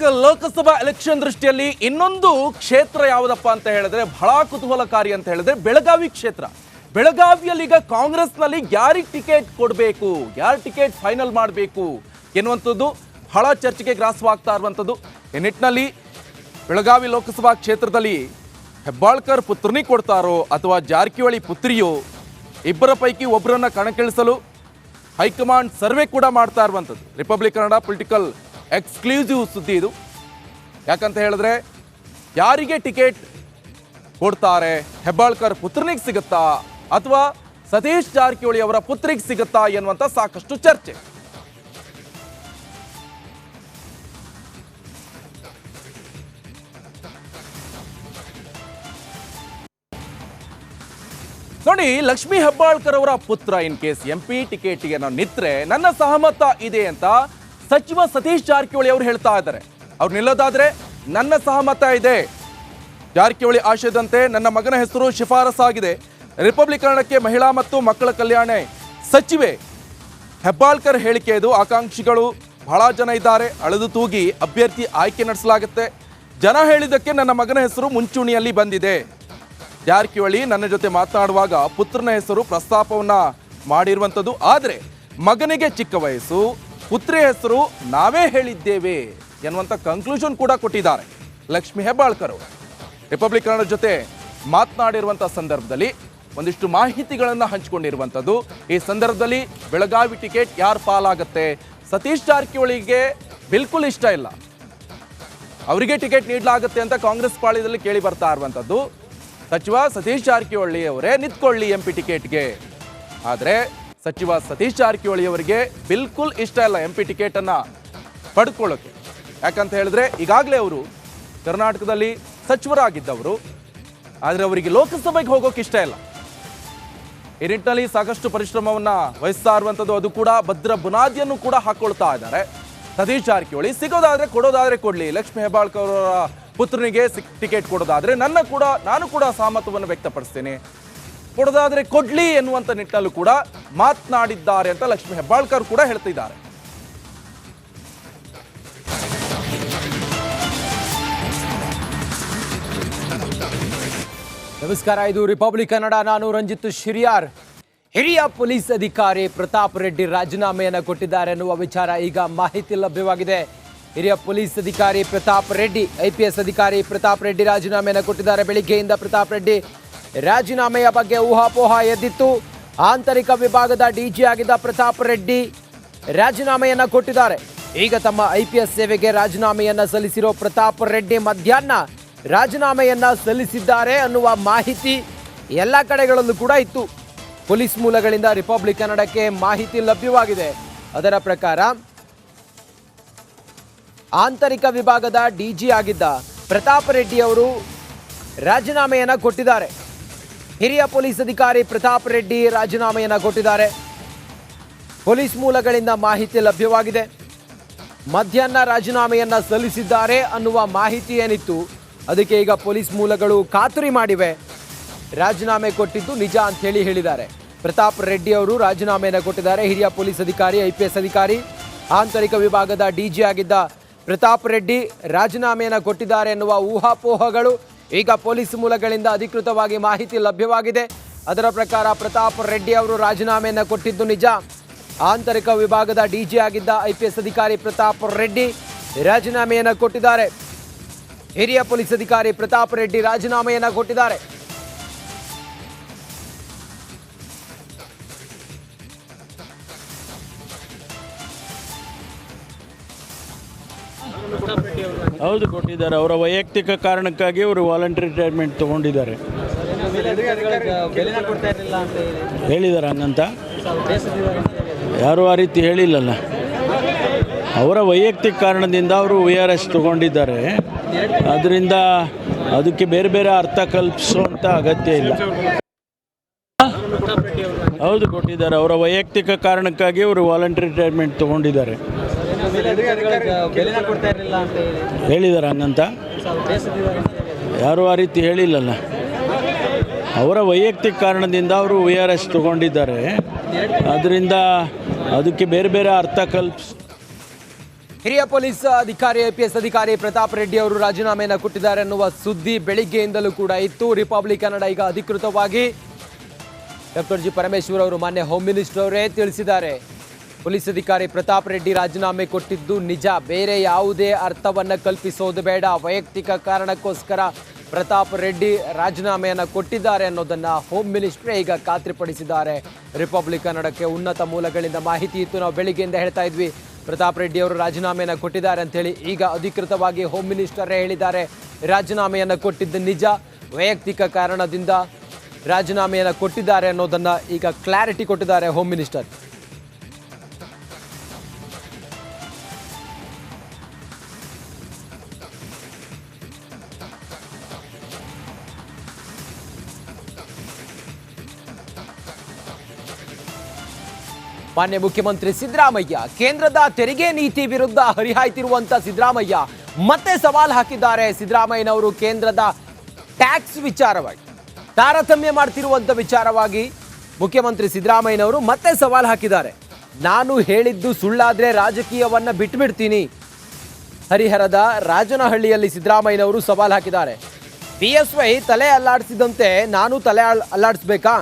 Karnataka Lok Sabha election ದೃಷ್ಟಿಯಲ್ಲಿ ಇನ್ನೊಂದು ಕ್ಷೇತ್ರ ಯಾವುದಪ್ಪ ಅಂತ ಹೇಳಿದ್ರೆ ಬಹಳ ಕುತೂಹಲಕಾರಿ ಅಂತ ಹೇಳಿದ್ರೆ ಬೆಳಗಾವಿ ಕ್ಷೇತ್ರ. ಬೆಳಗಾವಿಯಲ್ಲಿ ಈಗ ಕಾಂಗ್ರೆಸ್ನಲ್ಲಿ ಯಾರಿಗೆ ಟಿಕೆಟ್ ಕೊಡಬೇಕು, ಯಾರು ಟಿಕೆಟ್ ಫೈನಲ್ ಮಾಡಬೇಕು ಎನ್ನುವಂಥದ್ದು ಬಹಳ ಚರ್ಚೆಗೆ ಗ್ರಾಸವಾಗ್ತಾ ಇರುವಂಥದ್ದು. ಈ ನಿಟ್ಟಿನಲ್ಲಿ ಬೆಳಗಾವಿ ಲೋಕಸಭಾ ಕ್ಷೇತ್ರದಲ್ಲಿ ಹೆಬ್ಬಾಳ್ಕರ್ ಪುತ್ರನಿಗೆ ಕೊಡ್ತಾರೋ ಅಥವಾ ಜಾರಕಿಹೊಳಿ ಪುತ್ರಿಯೋ, ಇಬ್ಬರ ಪೈಕಿ ಒಬ್ಬರನ್ನ ಕಣಕ್ಕಿಳಿಸಲು ಹೈಕಮಾಂಡ್ ಸರ್ವೆ ಕೂಡ ಮಾಡ್ತಾ ಇರುವಂಥದ್ದು. ರಿಪಬ್ಲಿಕ್ ಕನ್ನಡ ಪೊಲಿಟಿಕಲ್ ಎಕ್ಸ್ಕ್ಲೂಸಿವ್ ಸುದ್ದಿ ಇದು. ಯಾಕಂತ ಹೇಳಿದ್ರೆ ಯಾರಿಗೆ ಟಿಕೆಟ್ ಕೊಡ್ತಾರೆ, ಹೆಬ್ಬಾಳ್ಕರ್ ಪುತ್ರನಿಗೆ ಸಿಗುತ್ತಾ ಅಥವಾ ಸತೀಶ್ ಜಾರಕಿಹೊಳಿ ಅವರ ಪುತ್ರಿಗೆ ಸಿಗುತ್ತಾ ಎನ್ನುವಂಥ ಸಾಕಷ್ಟು ಚರ್ಚೆ. ನೋಡಿ, ಲಕ್ಷ್ಮೀ ಹೆಬ್ಬಾಳ್ಕರ್ ಅವರ ಪುತ್ರ ಇನ್ ಕೇಸ್ MP ಟಿಕೆಟ್ಗೆ ನಾನು ನಿಂತ್ರೆ ನನ್ನ ಸಹಮತ ಇದೆ ಅಂತ ಸಚಿವ ಸತೀಶ್ ಜಾರಕಿಹೊಳಿ ಅವರು ಹೇಳ್ತಾ ಇದ್ದಾರೆ. ಅವ್ರು ನಿಲ್ಲೋದಾದ್ರೆ ನನ್ನ ಸಹಮತ ಇದೆ, ಜಾರಕಿಹೊಳಿ ಆಶಯದಂತೆ ನನ್ನ ಮಗನ ಹೆಸರು ಶಿಫಾರಸಾಗಿದೆ. ರಿಪಬ್ಲಿಕ್ ಕನ್ನಡಕ್ಕೆ ಮಹಿಳಾ ಮತ್ತು ಮಕ್ಕಳ ಕಲ್ಯಾಣ ಸಚಿವೆ ಹೆಬ್ಬಾಳ್ಕರ್ ಹೇಳಿಕೆ ಇದು. ಆಕಾಂಕ್ಷಿಗಳು ಬಹಳ ಜನ ಇದ್ದಾರೆ, ಅಳೆದು ತೂಗಿ ಅಭ್ಯರ್ಥಿ ಆಯ್ಕೆ ನಡೆಸಲಾಗುತ್ತೆ. ಜನ ಹೇಳಿದ್ದಕ್ಕೆ ನನ್ನ ಮಗನ ಹೆಸರು ಮುಂಚೂಣಿಯಲ್ಲಿ ಬಂದಿದೆ. ಜಾರಕಿಹೊಳಿ ನನ್ನ ಜೊತೆ ಮಾತನಾಡುವಾಗ ಪುತ್ರನ ಹೆಸರು ಪ್ರಸ್ತಾಪವನ್ನ ಮಾಡಿರುವಂಥದ್ದು. ಆದರೆ ಮಗನಿಗೆ ಚಿಕ್ಕ ವಯಸ್ಸು, ಪುತ್ರಿ ಹೆಸರು ನಾವೇ ಹೇಳಿದ್ದೇವೆ ಎನ್ನುವಂಥ ಕನ್ಕ್ಲೂಷನ್ ಕೂಡ ಕೊಟ್ಟಿದ್ದಾರೆ ಲಕ್ಷ್ಮೀ ಹೆಬ್ಬಾಳ್ಕರ್ ಅವರು. ರಿಪಬ್ಲಿಕ್ ಕನ್ನಡ ಜೊತೆ ಮಾತನಾಡಿರುವಂಥ ಸಂದರ್ಭದಲ್ಲಿ ಒಂದಿಷ್ಟು ಮಾಹಿತಿಗಳನ್ನು ಹಂಚಿಕೊಂಡಿರುವಂಥದ್ದು. ಈ ಸಂದರ್ಭದಲ್ಲಿ ಬೆಳಗಾವಿ ಟಿಕೆಟ್ ಯಾರು ಪಾಲಾಗುತ್ತೆ, ಸತೀಶ್ ಜಾರಕಿಹೊಳಿಗೆ ಬಿಲ್ಕುಲ್ ಇಷ್ಟ ಇಲ್ಲ, ಅವರಿಗೆ ಟಿಕೆಟ್ ನೀಡಲಾಗುತ್ತೆ ಅಂತ ಕಾಂಗ್ರೆಸ್ ಪಾಳ್ಯದಲ್ಲಿ ಕೇಳಿ ಬರ್ತಾ ಇರುವಂಥದ್ದು. ಸಚಿವ ಸತೀಶ್ ಜಾರಕಿಹೊಳಿ ಅವರೇ ನಿಂತ್ಕೊಳ್ಳಿ MP ಟಿಕೆಟ್ಗೆ. ಆದರೆ ಸಚಿವ ಸತೀಶ್ ಜಾರಕಿಹೊಳಿ ಅವರಿಗೆ ಬಿಲ್ಕುಲ್ ಇಷ್ಟ ಇಲ್ಲ MP ಟಿಕೆಟನ್ನು ಪಡ್ಕೊಳ್ಳೋಕೆ. ಯಾಕಂತ ಹೇಳಿದ್ರೆ ಈಗಾಗಲೇ ಅವರು ಕರ್ನಾಟಕದಲ್ಲಿ ಸಚಿವರಾಗಿದ್ದವರು, ಆದರೆ ಅವರಿಗೆ ಲೋಕಸಭೆಗೆ ಹೋಗೋಕೆ ಇಷ್ಟ ಇಲ್ಲ. ಈ ನಿಟ್ಟಿನಲ್ಲಿ ಸಾಕಷ್ಟು ಪರಿಶ್ರಮವನ್ನು ವಹಿಸ್ತಾ ಇರುವಂಥದ್ದು. ಅದು ಕೂಡ ಭದ್ರ ಬುನಾದಿಯನ್ನು ಕೂಡ ಹಾಕೊಳ್ತಾ ಇದ್ದಾರೆ ಸತೀಶ್ ಜಾರಕಿಹೊಳಿ. ಸಿಗೋದಾದ್ರೆ ಕೊಡೋದಾದ್ರೆ ಕೊಡಲಿ, ಲಕ್ಷ್ಮೀ ಹೆಬ್ಬಾಳ್ಕರ್ ಅವರ ಪುತ್ರನಿಗೆ ಟಿಕೆಟ್ ಕೊಡೋದಾದ್ರೆ ನಾನು ಕೂಡ ಸಹಮತವನ್ನು ವ್ಯಕ್ತಪಡಿಸ್ತೇನೆ, ಕೊಡೋದಾದ್ರೆ ಕೊಡ್ಲಿ ಎನ್ನುವಂಥ ನಿಟ್ಟಿನಲ್ಲೂ ಕೂಡ ಮಾತನಾಡಿದ್ದಾರೆ ಅಂತ ಲಕ್ಷ್ಮೀ ಹೆಬ್ಬಾಳ್ಕರ್ ಕೂಡ ಹೇಳ್ತಿದ್ದಾರೆ. ನಮಸ್ಕಾರ, ಇದು ರಿಪಬ್ಲಿಕ್ ಕನ್ನಡ. ನಾನು ರಂಜಿತ್ ಶಿರಿಯಾರ್. ಹಿರಿಯ ಪೊಲೀಸ್ ಅಧಿಕಾರಿ ಪ್ರತಾಪ್ ರೆಡ್ಡಿ ರಾಜೀನಾಮೆಯನ್ನು ಕೊಟ್ಟಿದ್ದಾರೆ ಎನ್ನುವ ವಿಚಾರ ಈಗ ಮಾಹಿತಿ ಲಭ್ಯವಾಗಿದೆ. ಹಿರಿಯ ಪೊಲೀಸ್ ಅಧಿಕಾರಿ ಪ್ರತಾಪ್ ರೆಡ್ಡಿ, IPS ಅಧಿಕಾರಿ ಪ್ರತಾಪ್ ರೆಡ್ಡಿ ರಾಜೀನಾಮೆಯನ್ನು ಕೊಟ್ಟಿದ್ದಾರೆ. ಬೆಳಿಗ್ಗೆಯಿಂದ ಪ್ರತಾಪ್ ರೆಡ್ಡಿ ರಾಜೀನಾಮೆಯ ಬಗ್ಗೆ ಊಹಾಪೋಹ ಎದ್ದಿತ್ತು. ಆಂತರಿಕ ವಿಭಾಗದ DG ಆಗಿದ್ದ ಪ್ರತಾಪ್ ರೆಡ್ಡಿ ರಾಜೀನಾಮೆಯನ್ನು ಕೊಟ್ಟಿದ್ದಾರೆ. ಈಗ ತಮ್ಮ IPS ಸೇವೆಗೆ ರಾಜೀನಾಮೆಯನ್ನು ಸಲ್ಲಿಸಿರೋ ಪ್ರತಾಪ್ ರೆಡ್ಡಿ ಮಧ್ಯಾಹ್ನ ರಾಜೀನಾಮೆಯನ್ನು ಸಲ್ಲಿಸಿದ್ದಾರೆ ಅನ್ನುವ ಮಾಹಿತಿ ಎಲ್ಲ ಕಡೆಗಳಲ್ಲೂ ಕೂಡ ಇತ್ತು. ಪೊಲೀಸ್ ಮೂಲಗಳಿಂದ ರಿಪಬ್ಲಿಕ್ ಕನ್ನಡಕ್ಕೆ ಮಾಹಿತಿ ಲಭ್ಯವಾಗಿದೆ. ಅದರ ಪ್ರಕಾರ ಆಂತರಿಕ ವಿಭಾಗದ DG ಆಗಿದ್ದ ಪ್ರತಾಪ್ ರೆಡ್ಡಿ ಅವರು ರಾಜೀನಾಮೆಯನ್ನು ಕೊಟ್ಟಿದ್ದಾರೆ. ಹಿರಿಯ ಪೊಲೀಸ್ ಅಧಿಕಾರಿ ಪ್ರತಾಪ್ ರೆಡ್ಡಿ ರಾಜೀನಾಮೆಯನ್ನು ಕೊಟ್ಟಿದ್ದಾರೆ. ಪೊಲೀಸ್ ಮೂಲಗಳಿಂದ ಮಾಹಿತಿ ಲಭ್ಯವಾಗಿದೆ. ಮಧ್ಯಾಹ್ನ ರಾಜೀನಾಮೆಯನ್ನು ಸಲ್ಲಿಸಿದ್ದಾರೆ ಅನ್ನುವ ಮಾಹಿತಿ ಏನಿತ್ತು, ಅದಕ್ಕೆ ಈಗ ಪೊಲೀಸ್ ಮೂಲಗಳು ಖಾತರಿ ಮಾಡಿವೆ. ರಾಜೀನಾಮೆ ಕೊಟ್ಟಿದ್ದು ನಿಜ ಅಂಥೇಳಿ ಹೇಳಿದ್ದಾರೆ. ಪ್ರತಾಪ್ ರೆಡ್ಡಿ ಅವರು ರಾಜೀನಾಮೆಯನ್ನು ಕೊಟ್ಟಿದ್ದಾರೆ. ಹಿರಿಯ ಪೊಲೀಸ್ ಅಧಿಕಾರಿ, IPS ಅಧಿಕಾರಿ, ಆಂತರಿಕ ವಿಭಾಗದ DG ಆಗಿದ್ದ ಪ್ರತಾಪ್ ರೆಡ್ಡಿ ರಾಜೀನಾಮೆಯನ್ನು ಕೊಟ್ಟಿದ್ದಾರೆ ಎನ್ನುವ ಊಹಾಪೋಹಗಳು ಈಗ ಪೊಲೀಸ್ ಮೂಲಗಳಿಂದ ಅಧಿಕೃತವಾಗಿ ಮಾಹಿತಿ ಲಭ್ಯವಾಗಿದೆ. ಅದರ ಪ್ರಕಾರ ಪ್ರತಾಪ್ ರೆಡ್ಡಿ ಅವರು ರಾಜೀನಾಮೆಯನ್ನು ಕೊಟ್ಟಿದ್ದು ನಿಜ. ಆಂತರಿಕ ವಿಭಾಗದ DG ಆಗಿದ್ದ IPS ಅಧಿಕಾರಿ ಪ್ರತಾಪ್ ರೆಡ್ಡಿ ರಾಜೀನಾಮೆಯನ್ನು ಕೊಟ್ಟಿದ್ದಾರೆ. ಹಿರಿಯ ಪೊಲೀಸ್ ಅಧಿಕಾರಿ ಪ್ರತಾಪ್ ರೆಡ್ಡಿ ರಾಜೀನಾಮೆಯನ್ನು ಕೊಟ್ಟಿದ್ದಾರೆ. ಹೌದು, ಕೊಟ್ಟಿದ್ದಾರೆ. ಅವರ ವೈಯಕ್ತಿಕ ಕಾರಣಕ್ಕಾಗಿ ಅವರು ವಾಲಂಟರಿ ರಿಟೈರ್ಮೆಂಟ್ ತೊಗೊಂಡಿದ್ದಾರೆ. ಹೇಳಿದ್ದಾರೆ ಹಂಗಂತ ಯಾರು ಆ ರೀತಿ ಹೇಳಿಲ್ಲಲ್ಲ. ಅವರ ವೈಯಕ್ತಿಕ ಕಾರಣದಿಂದ ಅವರು VRS ತೊಗೊಂಡಿದ್ದಾರೆ. ಅದರಿಂದ ಅದಕ್ಕೆ ಬೇರೆ ಬೇರೆ ಅರ್ಥ ಕಲ್ಪಿಸುವಂಥ ಅಗತ್ಯ ಇಲ್ಲ. ಹೌದು, ಕೊಟ್ಟಿದ್ದಾರೆ. ಅವರ ವೈಯಕ್ತಿಕ ಕಾರಣಕ್ಕಾಗಿ ಅವರು ವಾಲಂಟರಿ ರಿಟೈರ್ಮೆಂಟ್ ತೊಗೊಂಡಿದ್ದಾರೆ. ಹೇಳಿದ್ದಾರೆ ಹಂಗಂತ ಯಾರು ಆ ರೀತಿ ಹೇಳಿಲ್ಲಲ್ಲ. ಅವರ ವೈಯಕ್ತಿಕ ಕಾರಣದಿಂದ ಅವರು VRS ತೊಗೊಂಡಿದ್ದಾರೆ. ಅದರಿಂದ ಅದಕ್ಕೆ ಬೇರೆ ಬೇರೆ ಅರ್ಥ ಕಲ್ಪಿಸಿ ಹಿರಿಯ ಪೊಲೀಸ್ ಅಧಿಕಾರಿ IPS ಅಧಿಕಾರಿ ಪ್ರತಾಪ್ ರೆಡ್ಡಿ ಅವರು ರಾಜೀನಾಮೆಯನ್ನು ಕೊಟ್ಟಿದ್ದಾರೆ ಅನ್ನುವ ಸುದ್ದಿ ಬೆಳಿಗ್ಗೆಯಿಂದಲೂ ಕೂಡ ಇತ್ತು. ರಿಪಬ್ಲಿಕ್ ಕನ್ನಡ ಈಗ ಅಧಿಕೃತವಾಗಿ ಡಾಕ್ಟರ್ ಜಿ ಪರಮೇಶ್ವರ್ ಅವರು ಮಾನ್ಯ ಹೋಮ್ ಮಿನಿಸ್ಟರ್ ಅವರೇ ತಿಳಿಸಿದ್ದಾರೆ. ಪೊಲೀಸ್ ಅಧಿಕಾರಿ ಪ್ರತಾಪ್ ರೆಡ್ಡಿ ರಾಜೀನಾಮೆ ಕೊಟ್ಟಿದ್ದು ನಿಜ, ಬೇರೆ ಯಾವುದೇ ಅರ್ಥವನ್ನು ಕಲ್ಪಿಸೋದು ಬೇಡ. ವೈಯಕ್ತಿಕ ಕಾರಣಕ್ಕೋಸ್ಕರ ಪ್ರತಾಪ್ ರೆಡ್ಡಿ ರಾಜೀನಾಮೆಯನ್ನು ಕೊಟ್ಟಿದ್ದಾರೆ ಅನ್ನೋದನ್ನು ಹೋಮ್ ಮಿನಿಸ್ಟ್ರೇ ಈಗ ಖಾತ್ರಿಪಡಿಸಿದ್ದಾರೆ. ರಿಪಬ್ಲಿಕ್ ಕನ್ನಡಕ್ಕೆ ಉನ್ನತ ಮೂಲಗಳಿಂದ ಮಾಹಿತಿ ಇತ್ತು. ನಾವು ಬೆಳಿಗ್ಗೆಯಿಂದ ಹೇಳ್ತಾ ಇದ್ವಿ ಪ್ರತಾಪ್ ರೆಡ್ಡಿ ಅವರು ರಾಜೀನಾಮೆಯನ್ನು ಕೊಟ್ಟಿದ್ದಾರೆ ಅಂತೇಳಿ. ಈಗ ಅಧಿಕೃತವಾಗಿ ಹೋಮ್ ಮಿನಿಸ್ಟರೇ ಹೇಳಿದ್ದಾರೆ ರಾಜೀನಾಮೆಯನ್ನು ಕೊಟ್ಟಿದ್ದು ನಿಜ, ವೈಯಕ್ತಿಕ ಕಾರಣದಿಂದ ರಾಜೀನಾಮೆಯನ್ನು ಕೊಟ್ಟಿದ್ದಾರೆ ಅನ್ನೋದನ್ನು ಈಗ ಕ್ಲಾರಿಟಿ ಕೊಟ್ಟಿದ್ದಾರೆ ಹೋಮ್ ಮಿನಿಸ್ಟರ್. ಮಾನ್ಯ ಮುಖ್ಯಮಂತ್ರಿ ಸಿದ್ದರಾಮಯ್ಯ ಕೇಂದ್ರದ ತೆರಿಗೆ ನೀತಿ ವಿರುದ್ಧ ಹರಿಹಾಯ್ತಿರುವಂತ ಸಿದ್ದರಾಮಯ್ಯ ಮತ್ತೆ ಸವಾಲು ಹಾಕಿದ್ದಾರೆ. ಸಿದ್ದರಾಮಯ್ಯನವರು ಕೇಂದ್ರದ ಟ್ಯಾಕ್ಸ್ ವಿಚಾರವಾಗಿ ತಾರತಮ್ಯ ಮಾಡ್ತಿರುವಂತ ವಿಚಾರವಾಗಿ ಮುಖ್ಯಮಂತ್ರಿ ಸಿದ್ದರಾಮಯ್ಯನವರು ಮತ್ತೆ ಸವಾಲು ಹಾಕಿದ್ದಾರೆ. ನಾನು ಹೇಳಿದ್ದು ಸುಳ್ಳಾದ್ರೆ ರಾಜಕೀಯವನ್ನ ಬಿಟ್ಬಿಡ್ತೀನಿ. ಹರಿಹರದ ರಾಜನಹಳ್ಳಿಯಲ್ಲಿ ಸಿದ್ದರಾಮಯ್ಯನವರು ಸವಾಲು ಹಾಕಿದ್ದಾರೆ. BSY ತಲೆ ಅಲ್ಲಾಡಿಸಿದಂತೆ ನಾನು ತಲೆ ಅಲ್ಲಾಡಿಸ್ಬೇಕಾ?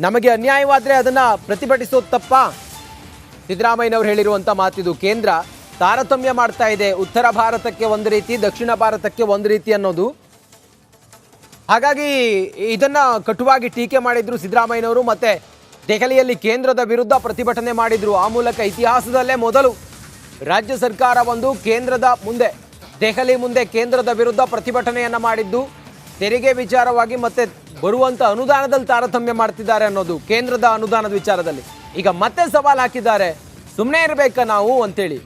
ನಮಗೆ ಅನ್ಯಾಯವಾದರೆ ಅದನ್ನು ಪ್ರತಿಭಟಿಸೋದು ತಪ್ಪಾ? ಸಿದ್ದರಾಮಯ್ಯನವರು ಹೇಳಿರುವಂಥ ಮಾತಿದು. ಕೇಂದ್ರ ತಾರತಮ್ಯ ಮಾಡ್ತಾ ಇದೆ, ಉತ್ತರ ಭಾರತಕ್ಕೆ ಒಂದು ರೀತಿ, ದಕ್ಷಿಣ ಭಾರತಕ್ಕೆ ಒಂದು ರೀತಿ ಅನ್ನೋದು. ಹಾಗಾಗಿ ಇದನ್ನು ಕಟುವಾಗಿ ಟೀಕೆ ಮಾಡಿದ್ರು ಸಿದ್ದರಾಮಯ್ಯನವರು. ಮತ್ತೆ ದೆಹಲಿಯಲ್ಲಿ ಕೇಂದ್ರದ ವಿರುದ್ಧ ಪ್ರತಿಭಟನೆ ಮಾಡಿದ್ರು. ಆ ಮೂಲಕ ಇತಿಹಾಸದಲ್ಲೇ ಮೊದಲು ರಾಜ್ಯ ಸರ್ಕಾರ ಒಂದು ಕೇಂದ್ರದ ಮುಂದೆ, ದೆಹಲಿ ಮುಂದೆ ಕೇಂದ್ರದ ವಿರುದ್ಧ ಪ್ರತಿಭಟನೆಯನ್ನು ಮಾಡಿದ್ದು ತೆರಿಗೆ ವಿಚಾರವಾಗಿ ಮತ್ತೆ ಬರುವಂತ ಅನುದಾನದಲ್ಲಿ ತಾರತಮ್ಯ ಮಾಡ್ತಿದ್ದಾರೆ ಅನ್ನೋದು, ಕೇಂದ್ರದ ಅನುದಾನದ ವಿಚಾರದಲ್ಲಿ. ಈಗ ಮತ್ತೆ ಸವಾಲು ಹಾಕಿದ್ದಾರೆ, ಸುಮ್ಮನೆ ಇರಬೇಕಾ ನಾವು ಅಂತೇಳಿ.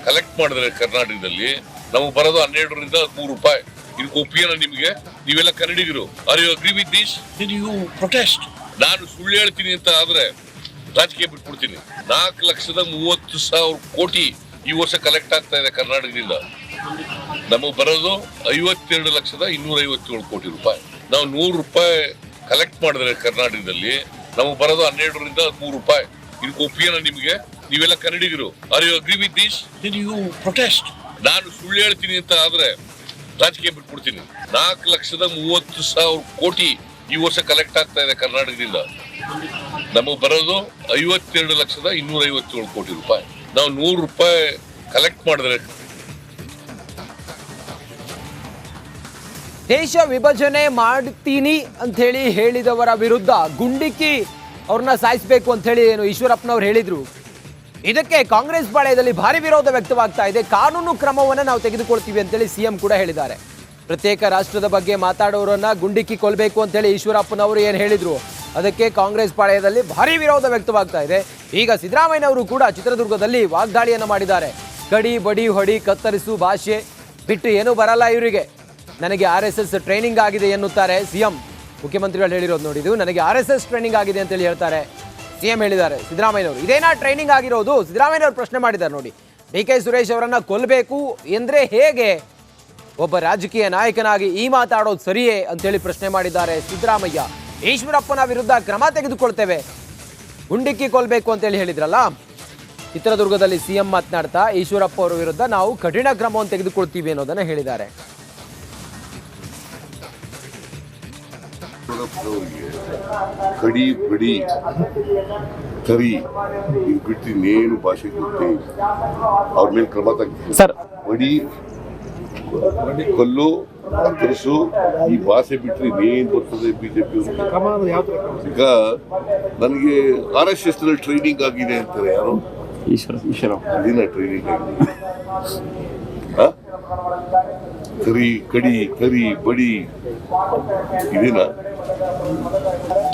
ಕಲೆಕ್ಟ್ ಮಾಡಿದ್ರೆ ಕರ್ನಾಟಕದಲ್ಲಿ ನಮಗೆ ಬರೋದು 12ರಿಂದ 13 ರೂಪಾಯಿ. ಇದಕ್ಕೆ ಒಪ್ಪಿಗೆನ ನಿಮಗೆ? ನೀವೆಲ್ಲ ಕನ್ನಡಿಗರು, are you agree with this? You protest. ನಾನು ಸುಳ್ಳು ಹೇಳ್ತೀನಿ ಅಂತ ಆದ್ರೆ ರಾಜಕೀಯ ಬಿಟ್ಬಿಡ್ತೀನಿ. 4,30,000 ಕೋಟಿ ಈ ವರ್ಷ ಕಲೆಕ್ಟ್ ಆಗ್ತಾ ಇದೆ ಕರ್ನಾಟಕದಿಂದ. ನಮಗೆ ಬರೋದು 52,257 ಕೋಟಿ ರೂಪಾಯಿ. ನಾವು 100 ರೂಪಾಯಿ ಕಲೆಕ್ಟ್ ಮಾಡಿದ್ರೆ ಕರ್ನಾಟಕದಲ್ಲಿ ನಮಗೆ ಬರೋದು 12ರಿಂದ 13 ರೂಪಾಯಿ. ಇದಕ್ಕೆ ಒಪ್ಪಿಗೆನ ನಿಮಗೆ? ನೀವೆಲ್ಲ ಕನ್ನಡಿಗರು, are you agree with this? You protest. ನಾನು ಸುಳ್ಳು ಹೇಳ್ತೀನಿ ಅಂತ ಆದ್ರೆ ರಾಜಕೀಯ ಬಿಟ್ಬಿಡ್ತೀನಿ. 4,30,000 ಕೋಟಿ ಈ ವರ್ಷ ಕಲೆಕ್ಟ್ ಆಗ್ತಾ ಇದೆ ಕರ್ನಾಟಕದಿಂದ. ನಮಗೆ ಬರೋದು 52,257 ಕೋಟಿ ರೂಪಾಯಿ. ನಾವು 100 ರೂಪಾಯಿ ಕಲೆಕ್ಟ್ ಮಾಡಿದ್ರೆ. ದೇಶ ವಿಭಜನೆ ಮಾಡ್ತೀನಿ ಅಂತ ಹೇಳಿದವರ ವಿರುದ್ಧ ಗುಂಡಿಕ್ಕಿ ಅವ್ರನ್ನ ಸಾಯಿಸಬೇಕು ಅಂತ ಹೇಳಿ ಏನು ಈಶ್ವರಪ್ಪನವ್ರು ಹೇಳಿದ್ರು. ಇದಕ್ಕೆ ಕಾಂಗ್ರೆಸ್ ಪಾಳ್ಯದಲ್ಲಿ ಭಾರಿ ವಿರೋಧ ವ್ಯಕ್ತವಾಗ್ತಾ ಇದೆ. ಕಾನೂನು ಕ್ರಮವನ್ನು ನಾವು ತೆಗೆದುಕೊಳ್ತೀವಿ ಅಂತೇಳಿ CM ಕೂಡ ಹೇಳಿದ್ದಾರೆ. ಪ್ರತ್ಯೇಕ ರಾಷ್ಟ್ರದ ಬಗ್ಗೆ ಮಾತಾಡೋರನ್ನ ಗುಂಡಿಕ್ಕಿ ಕೊಲ್ಲಬೇಕು ಅಂತೇಳಿ ಈಶ್ವರಪ್ಪನವರು ಏನು ಹೇಳಿದ್ರು, ಅದಕ್ಕೆ ಕಾಂಗ್ರೆಸ್ ಪಾಳ್ಯದಲ್ಲಿ ಭಾರಿ ವಿರೋಧ ವ್ಯಕ್ತವಾಗ್ತಾ ಇದೆ. ಈಗ ಸಿದ್ದರಾಮಯ್ಯನವರು ಕೂಡ ಚಿತ್ರದುರ್ಗದಲ್ಲಿ ವಾಗ್ದಾಳಿಯನ್ನು ಮಾಡಿದ್ದಾರೆ. ಕಡಿ ಬಡಿ ಹೊಡಿ ಕತ್ತರಿಸು ಭಾಷೆ ಬಿಟ್ಟು ಏನೂ ಬರಲ್ಲ ಇವರಿಗೆ. ನನಗೆ RSS ಟ್ರೈನಿಂಗ್ ಆಗಿದೆ ಎನ್ನುತ್ತಾರೆ CM. ಮುಖ್ಯಮಂತ್ರಿಗಳು ಹೇಳಿರೋದು ನೋಡಿದ್ದು, ನನಗೆ RSS ಟ್ರೈನಿಂಗ್ ಆಗಿದೆ ಅಂತೇಳಿ ಹೇಳ್ತಾರೆ CM ಹೇಳಿದ್ದಾರೆ ಸಿದ್ದರಾಮಯ್ಯನವರು. ಇದೇನಾ ಟ್ರೈನಿಂಗ್ ಆಗಿರೋದು? ಸಿದ್ದರಾಮಯ್ಯನವರು ಪ್ರಶ್ನೆ ಮಾಡಿದ್ದಾರೆ ನೋಡಿ. DK ಸುರೇಶ್ ಅವರನ್ನ ಕೊಲ್ಲಬೇಕು ಎಂದ್ರೆ ಹೇಗೆ? ಒಬ್ಬ ರಾಜಕೀಯ ನಾಯಕನಾಗಿ ಈ ಮಾತಾಡೋದು ಸರಿಯೇ ಅಂತೇಳಿ ಪ್ರಶ್ನೆ ಮಾಡಿದ್ದಾರೆ ಸಿದ್ದರಾಮಯ್ಯ. ಈಶ್ವರಪ್ಪನ ವಿರುದ್ಧ ಕ್ರಮ ತೆಗೆದುಕೊಳ್ತೇವೆ, ಗುಂಡಿಕ್ಕಿ ಕೊಲ್ಲಬೇಕು ಅಂತೇಳಿ ಹೇಳಿದ್ರಲ್ಲ. ಚಿತ್ರದುರ್ಗದಲ್ಲಿ CM ಮಾತನಾಡ್ತಾ ಈಶ್ವರಪ್ಪ ಅವರ ವಿರುದ್ಧ ನಾವು ಕಠಿಣ ಕ್ರಮವನ್ನು ತೆಗೆದುಕೊಳ್ತೀವಿ ಅನ್ನೋದನ್ನ ಹೇಳಿದ್ದಾರೆ. ಕಡಿ ಬಡಿ ಕರಿ ಇದು ಬಿಟ್ಟು ಇನ್ನೇನು ಭಾಷೆ ಗೊತ್ತೇ ಇಲ್ಲ. ಅವ್ರ ಮೇಲೆ ಕ್ರಮ ತೆಗೆದು ಸರ್, ಬಡಿ ಕಲ್ಲು ಕತ್ತರಿಸು ಈ ಭಾಷೆ ಬಿಟ್ಟರೆ ಇನ್ನೇನು ಬರ್ತದೆ ಬಿಜೆಪಿ. ಈಗ ನನಗೆ RSS ನಲ್ಲಿ ಟ್ರೈನಿಂಗ್ ಆಗಿದೆ ಅಂತಾರೆ. ಯಾರು? ಇದೇನ ಟ್ರೈನಿಂಗ್ ಆಗಿದೆ? ಕರಿ ಕಡಿ ಕರಿ ಬಡಿ ಇದೇನ?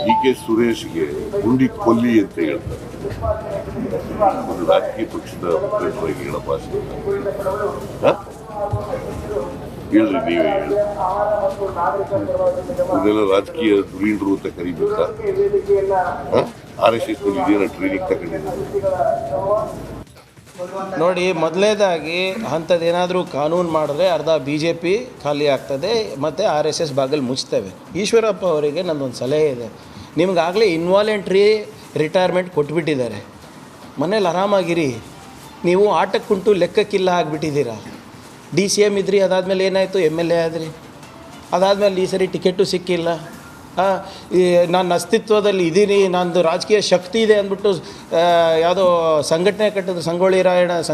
DK ಸುರೇಶ್ಗೆ ಗುಂಡಿ ಕೊಲ್ಲಿ ಅಂತ ಹೇಳ್ತಾರೆ. ಒಂದು ರಾಜಕೀಯ ಪಕ್ಷದ ಮುಖಂಡರಾಗಿ ಹೇಳೋ ಭಾಷೆ ಹೇಳ್ರಿ, ನೀವೇ ಹೇಳಿ. ಇದೆಲ್ಲ ರಾಜಕೀಯ ಧುರೀಣರು ಅಂತ ಕರಿಬೇಕಾ? RSS ಇದೇನ ಟ್ರೈನಿಂಗ್ ತಗೊಂಡಿದ್ದಾರೆ? ನೋಡಿ, ಮೊದಲನೇದಾಗಿ ಅಂಥದ್ದೇನಾದರೂ ಕಾನೂನು ಮಾಡಿದ್ರೆ ಅರ್ಧ BJP ಖಾಲಿ ಆಗ್ತದೆ ಮತ್ತು RSS ಬಾಗಿಲು ಮುಚ್ತೇವೆ. ಈಶ್ವರಪ್ಪ ಅವರಿಗೆ ನನ್ನೊಂದು ಸಲಹೆ ಇದೆ. ನಿಮ್ಗಾಗಲೇ ಇನ್ವಾಲೆಂಟ್ರಿ ರಿಟೈರ್ಮೆಂಟ್ ಕೊಟ್ಬಿಟ್ಟಿದ್ದಾರೆ. ಮನೇಲಿ ಆರಾಮಾಗಿರಿ. ನೀವು ಆಟಕ್ಕುಂಟು ಲೆಕ್ಕಕ್ಕಿಲ್ಲ ಆಗಿಬಿಟ್ಟಿದ್ದೀರಾ. DCM ಇದ್ರಿ, ಅದಾದಮೇಲೆ ಏನಾಯಿತು, MLA ಆದ್ರಿ. ಅದಾದಮೇಲೆ ಈ ಸರಿ ಟಿಕೆಟು ಸಿಕ್ಕಿಲ್ಲ. ನಾನು ಅಸ್ತಿತ್ವದಲ್ಲಿ ಇದ್ದೀನಿ, ನಂದು ರಾಜಕೀಯ ಶಕ್ತಿ ಇದೆ ಅಂದ್ಬಿಟ್ಟು ಯಾವುದೋ ಸಂಘಟನೆ ಕಟ್ಟಿದ್ರು, ಸಂಗೊಳ್ಳಿ ರಾಯಣ್ಣ